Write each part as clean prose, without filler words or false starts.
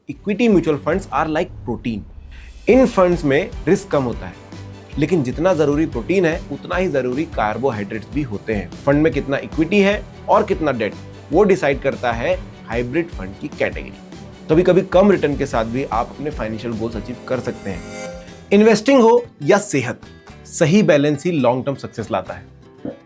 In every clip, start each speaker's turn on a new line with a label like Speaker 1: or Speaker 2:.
Speaker 1: Equity mutual funds are like protein. इन funds में risk कम होता है, लेकिन जितना जरूरी प्रोटीन है उतना ही जरूरी कार्बोहाइड्रेट्स भी होते हैं। फंड में कितना इक्विटी है और कितना डेट, वो डिसाइड करता है हाइब्रिड फंड की कैटेगरी। कभी कभी कम रिटर्न के साथ भी आप अपने फाइनेंशियल गोल्स अचीव कर सकते हैं। इन्वेस्टिंग हो या सेहत, सही बैलेंस ही लॉन्ग टर्म सक्सेस लाता है।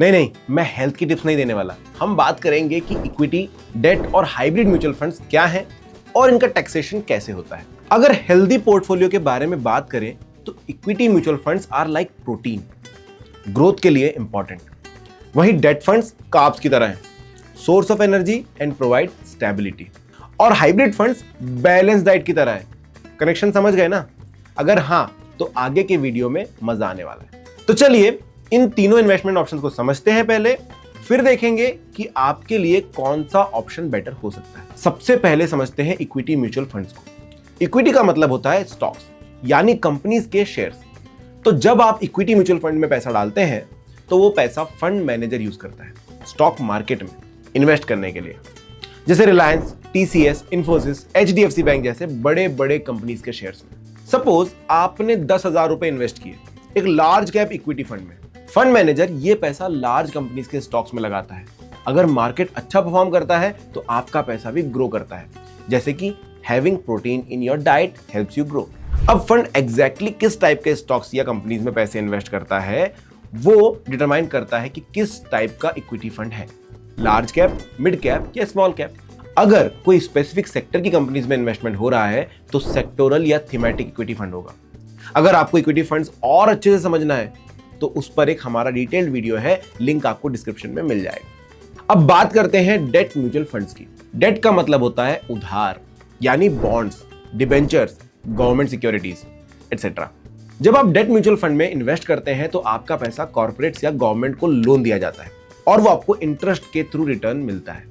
Speaker 1: नहीं, मैं हेल्थ की टिप्स नहीं देने वाला। हम बात करेंगे कि इक्विटी, डेट और हाइब्रिड म्यूचुअल फंड्स क्या हैं और इनका टैक्सेशन कैसे होता है। अगर हेल्दी पोर्टफोलियो के बारे में बात करें तो equity mutual funds are like protein, growth के लिए इंपॉर्टेंट। वहीं डेट फंड्स कार्ब्स की तरह हैं, source of energy and provide stability. और हाइब्रिड फंड्स बैलेंस डाइट की तरह है। कनेक्शन समझ गए ना? अगर हाँ तो आगे के वीडियो में मजा आने वाला है। तो चलिए इन तीनों इन्वेस्टमेंट ऑप्शन को समझते हैं पहले, फिर देखेंगे कि आपके लिए कौन सा ऑप्शन बेटर हो सकता है। सबसे पहले समझते हैं इक्विटी म्यूचुअल फंड्स को। इक्विटी का मतलब होता है स्टॉक्स, यानी कंपनीज के शेयर्स। तो जब आप इक्विटी म्यूचुअल फंड में पैसा डालते हैं तो वो पैसा फंड मैनेजर यूज करता है स्टॉक मार्केट में इन्वेस्ट करने के लिए, जैसे Reliance, TCS, Infosys, HDFC bank जैसे बड़े बड़े कंपनीज के शेयर्स में। सपोज आपने 10,000 रुपए इन्वेस्ट किए एक लार्ज कैप इक्विटी फंड में। फंड मैनेजर ये पैसा लार्ज कंपनीज के स्टॉक्स में लगाता है। अगर मार्केट अच्छा परफॉर्म करता है तो आपका पैसा भी ग्रो करता है, जैसे कि having protein in your diet helps you grow. अब फंड एग्जैक्टली किस टाइप के स्टॉक्स या कंपनीज में पैसे इन्वेस्ट करता है वो डिटरमाइन करता है कि किस टाइप का इक्विटी फंड है, लार्ज कैप, मिड कैप या स्मॉल कैप। अगर कोई स्पेसिफिक सेक्टर की कंपनीज में इन्वेस्टमेंट हो रहा है तो सेक्टोरल या थीमेटिक इक्विटी फंड होगा। अगर आपको इक्विटी फंड्स और अच्छे से समझना है तो उस पर एक हमारा डिटेल्ड वीडियो है, लिंक आपको डिस्क्रिप्शन में मिल जाएगा। अब बात करते हैं डेट म्यूचुअल फंड्स की। डेट का मतलब होता है उधार, यानी bonds, debentures, government securities etcetera. जब आप डेट म्यूचुअल फंड में इन्वेस्ट करते हैं तो आपका पैसा कॉर्पोरेट्स या गवर्नमेंट को लोन दिया जाता है और वो आपको इंटरेस्ट के थ्रू रिटर्न मिलता है।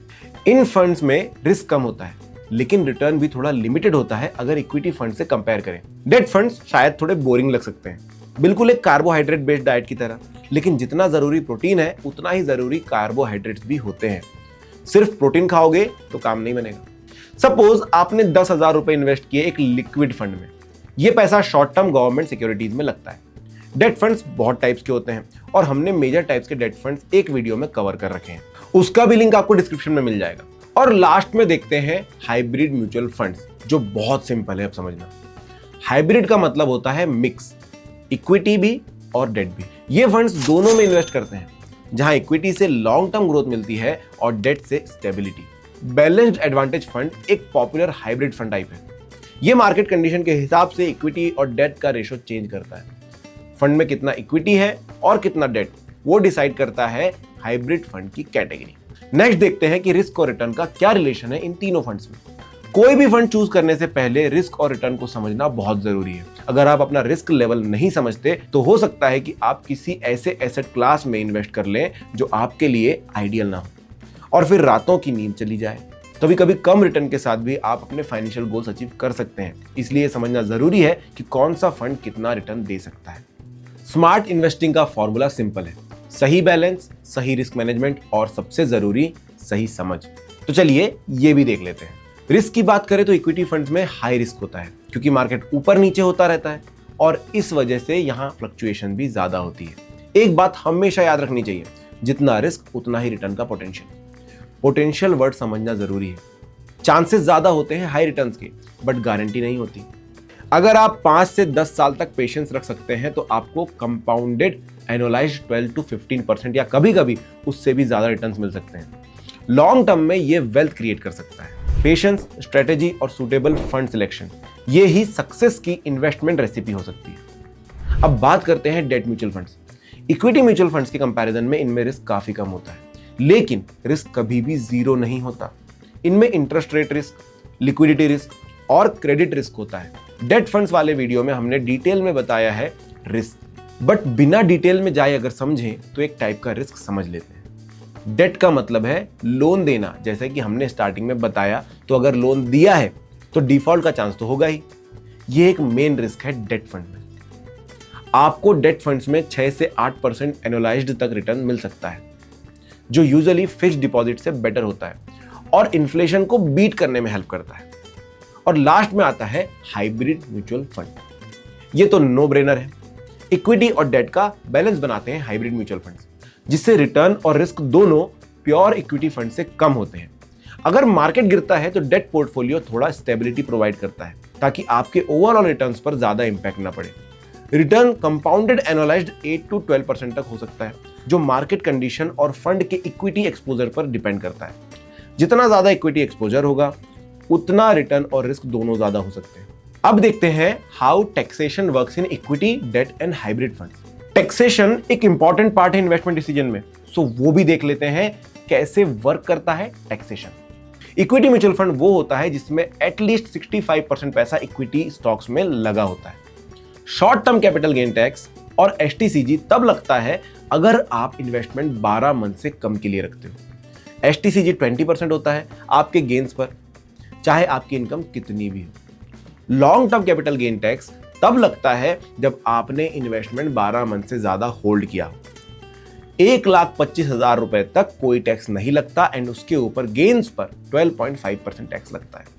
Speaker 1: इन फंड्स में रिस्क कम होता है, लेकिन रिटर्न भी थोड़ा लिमिटेड होता है अगर इक्विटी फंड से कंपेयर करें। डेट फंड्स शायद थोड़े बोरिंग लग सकते हैं, बिल्कुल एक कार्बोहाइड्रेट बेस्ड डाइट की तरह, लेकिन जितना जरूरी प्रोटीन है उतना ही जरूरी कार्बोहाइड्रेट्स भी होते हैं। सिर्फ प्रोटीन खाओगे तो काम नहीं बनेगा। सपोज आपने 10,000 रुपए इन्वेस्ट किए एक लिक्विड फंड में। यह पैसा शॉर्ट टर्म गवर्नमेंट सिक्योरिटीज में लगता है। डेट फंड्स बहुत टाइप्स के होते हैं और हमने मेजर टाइप्स के डेट फंड्स एक वीडियो में कवर कर रखे हैं, उसका भी लिंक आपको डिस्क्रिप्शन में मिल जाएगा। और लास्ट में देखते हैं हाइब्रिड म्यूचुअल फंड्स, जो बहुत सिंपल है अब समझना। हाइब्रिड का मतलब होता है मिक्स, इक्विटी भी और डेट भी। ये फंड्स दोनों में इन्वेस्ट करते हैं, जहां इक्विटी से लॉन्ग टर्म ग्रोथ मिलती है और डेट से स्टेबिलिटी। बैलेंस्ड एडवांटेज फंड एक पॉपुलर हाइब्रिड फंड टाइप है। ये मार्केट कंडीशन के हिसाब से इक्विटी और डेट का रेशो चेंज करता है। फंड में कितना इक्विटी है और कितना डेट, वो डिसाइड करता है हाइब्रिड फंड की कैटेगरी। नेक्स्ट देखते हैं कि रिस्क और रिटर्न का क्या रिलेशन है इन तीनों फंड्स में। कोई भी फंड चूज करने से पहले रिस्क और रिटर्न को समझना बहुत जरूरी है। अगर आप अपना रिस्क लेवल नहीं समझते तो हो सकता है कि आप किसी ऐसे एसेट क्लास में इन्वेस्ट कर लें जो आपके लिए आइडियल ना हो और फिर रातों की नींद चली जाए। कभी कभी कम रिटर्न के साथ भी आप अपने फाइनेंशियल गोल्स अचीव कर सकते हैं, इसलिए समझना जरूरी है कि कौन सा फंड कितना रिटर्न दे सकता है। स्मार्ट इन्वेस्टिंग का फॉर्मूला सिंपल है, सही बैलेंस, सही रिस्क मैनेजमेंट और सबसे जरूरी सही समझ। तो चलिए ये भी देख लेते हैं। रिस्क की बात करें तो इक्विटी फंड्स में हाई रिस्क होता है क्योंकि मार्केट ऊपर नीचे होता रहता है और इस वजह से यहाँ फ्लक्चुएशन भी ज्यादा होती है। एक बात हमेशा याद रखनी चाहिए, जितना रिस्क उतना ही रिटर्न का पोटेंशियल। पोटेंशियल वर्ड समझना जरूरी है। चांसेस ज्यादा होते हैं हाई रिटर्न्स के, बट गारंटी नहीं होती। अगर आप 5 से 10 साल तक पेशेंस रख सकते हैं तो आपको कंपाउंडेड एनुअलाइज्ड 12 to 15% या कभी कभी उससे भी ज्यादा रिटर्न्स मिल सकते हैं। लॉन्ग टर्म में ये वेल्थ क्रिएट कर सकता है। पेशेंस, स्ट्रेटेजी और सूटेबल फंड सिलेक्शन, ये ही सक्सेस की इन्वेस्टमेंट रेसिपी हो सकती है। अब बात करते हैं debt mutual funds. Equity mutual funds के कंपैरिजन में इनमें रिस्क काफी कम होता है, लेकिन रिस्क कभी भी जीरो नहीं होता। इनमें interest rate risk, liquidity risk और क्रेडिट रिस्क होता है। डेट फंड्स वाले वीडियो में हमने डिटेल में बताया है रिस्क, बट बिना डिटेल में जाए अगर समझें तो एक टाइप का रिस्क समझ लेते हैं। डेट का मतलब है लोन देना, जैसे कि हमने स्टार्टिंग में बताया, तो अगर लोन दिया है तो डिफॉल्ट का चांस तो होगा ही। ये एक मेन रिस्क है डेट फंड में। आपको डेट फंड्स में 6 से 8% एनुअलाइज्ड तक रिटर्न मिल सकता है, जो यूजुअली फिक्स्ड डिपॉजिट से बेटर होता है और इन्फ्लेशन को बीट करने में हेल्प करता है। और लास्ट में आता है हाइब्रिड म्यूचुअल फंड। ये तो नो ब्रेनर है। इक्विटी और डेट का बैलेंस बनाते हैं हाइब्रिड म्यूचुअल फंड्स, जिससे रिटर्न और रिस्क दोनों प्योर इक्विटी फंड से कम होते हैं। अगर मार्केट गिरता है तो डेट पोर्टफोलियो थोड़ा स्टेबिलिटी प्रोवाइड करता है, ताकि आपके ओवरऑल रिटर्न्स पर ज्यादा इंपैक्ट ना पड़े। रिटर्न कंपाउंडेड एनुअलाइज्ड 8 to 12% तक हो सकता है, जो मार्केट कंडीशन और फंड के इक्विटी एक्सपोजर पर डिपेंड करता है। जितना ज्यादा इक्विटी एक्सपोजर होगा, उतना रिटर्न और रिस्क दोनों ज्यादा हो सकते हैं। अब देखते हैं how taxation works in equity, debt and hybrid funds. Taxation एक इंपॉर्टेंट पार्ट है इन्वेस्टमेंट डिसीजन में, सो वो भी देख लेते हैं कैसे वर्क करता है टैक्सेशन। इक्विटी म्यूचुअल फंड वो होता है जिसमें एटलीस्ट 65% पैसा इक्विटी स्टॉक्स में लगा होता है। Short term capital gain tax और एसटीसीजी तब लगता है अगर आप इन्वेस्टमेंट 12 मंथ से कम के लिए रखते हो। एसटीसीजी 20% होता है आपके गेन्स पर, चाहे आपकी इनकम कितनी भी हो। Long term capital gain tax तब लगता है जब आपने इन्वेस्टमेंट 12 मंथ से ज्यादा होल्ड किया हो। 1,25,000 रुपए तक कोई टैक्स नहीं लगता एंड उसके ऊपर गेन्स पर 12.5% टैक्स लगता है।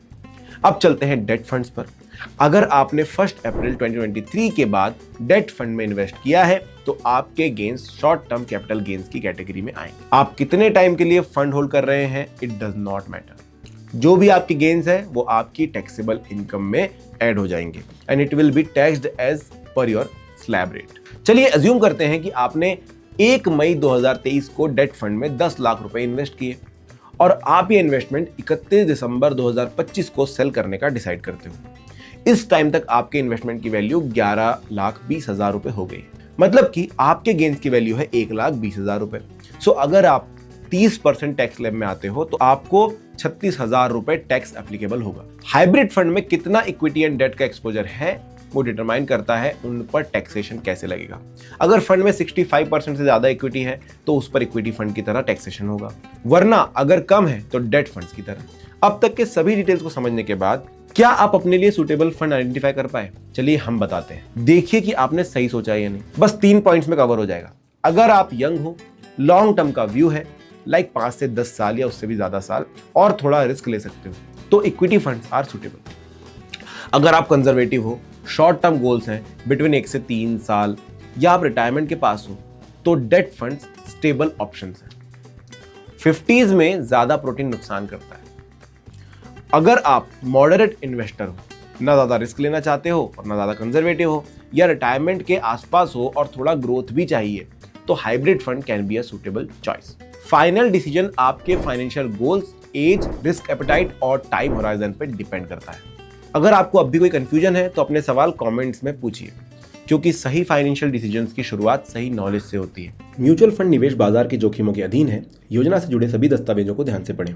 Speaker 1: अब चलते हैं डेट फंड्स पर। अगर आपने 1 अप्रैल 2023 के बाद डेट फंड में इन्वेस्ट किया है तो आपके gains short term capital gains की कैटेगरी में आएंगे। आप कितने टाइम के लिए फंड होल्ड कर रहे हैं, इट डज नॉट मैटर। जो भी आपकी गेन्स है वो आपकी टैक्सेबल इनकम में ऐड हो जाएंगे and it will be taxed as per your slab rate. चलिए अज्यूम करते हैं कि आपने 1 मई 2023 को डेट फंड में 10 लाख रुपए इन्वेस्ट किए और आप ये इन्वेस्टमेंट 31 दिसंबर 2025 को सेल करने का डिसाइड करते हो। इस टाइम तक आपके इन्वेस्टमेंट की वैल्यू 11,20,000 रुपए हो गई। मतलब कि आपके गेन्स की वैल्यू है 1,20,000 रुपए। सो अगर आप 30% टैक्स स्लैब में आते हो तो आपको 36,000 रुपए टैक्स एप्लीकेबल होगा। हाइब्रिड फंड में कितना इक्विटी एंड डेट का एक्सपोजर है वो डिटरमाइन करता है उन पर टैक्सेशन कैसे लगेगा। अगर फंड में 65% से ज्यादा इक्विटी है तो उस पर इक्विटी फंड की तरह टैक्सेशन होगा, वरना अगर कम है तो डेट फंड्स की तरह। अब तक के सभी डिटेल्स को समझने के बाद क्या आप अपने लिए सूटेबल फंड आइडेंटिफाई कर पाए? चलिए हम बताते हैं। देखिए कि आपने सही सोचा है या नहीं। बस 3 पॉइंट्स में कवर हो जाएगा। अगर आप यंग हो, लॉन्ग टर्म का व्यू है, लाइक 5 से 10 साल या उससे भी ज्यादा साल, और थोड़ा रिस्क ले सकते हो, तो इक्विटी फंड्स आर सूटेबल। अगर आप कंजर्वेटिव हो, शॉर्ट टर्म गोल्स हैं बिटवीन 1 से 3 साल, या आप रिटायरमेंट के पास हो, तो डेट फंड्स स्टेबल ऑप्शंस हैं। 50s में ज्यादा प्रोटीन नुकसान करता है। अगर आप मॉडरेट इन्वेस्टर हो, ना ज्यादा रिस्क लेना चाहते हो और ना ज्यादा कंजर्वेटिव हो, या रिटायरमेंट के आसपास हो और थोड़ा ग्रोथ भी चाहिए, तो hybrid fund can be a suitable choice. Final decision आपके financial goals, age, risk appetite और टाइम होराइजन पर डिपेंड करता है। अगर आपको अब भी कोई कंफ्यूजन है तो अपने सवाल कमेंट्स में पूछिए, क्योंकि सही फाइनेंशियल डिसीजंस की शुरुआत सही नॉलेज से होती है।
Speaker 2: म्यूचुअल फंड निवेश बाजार के जोखिमों के अधीन है। योजना से जुड़े सभी दस्तावेजों को ध्यान से पढ़ें।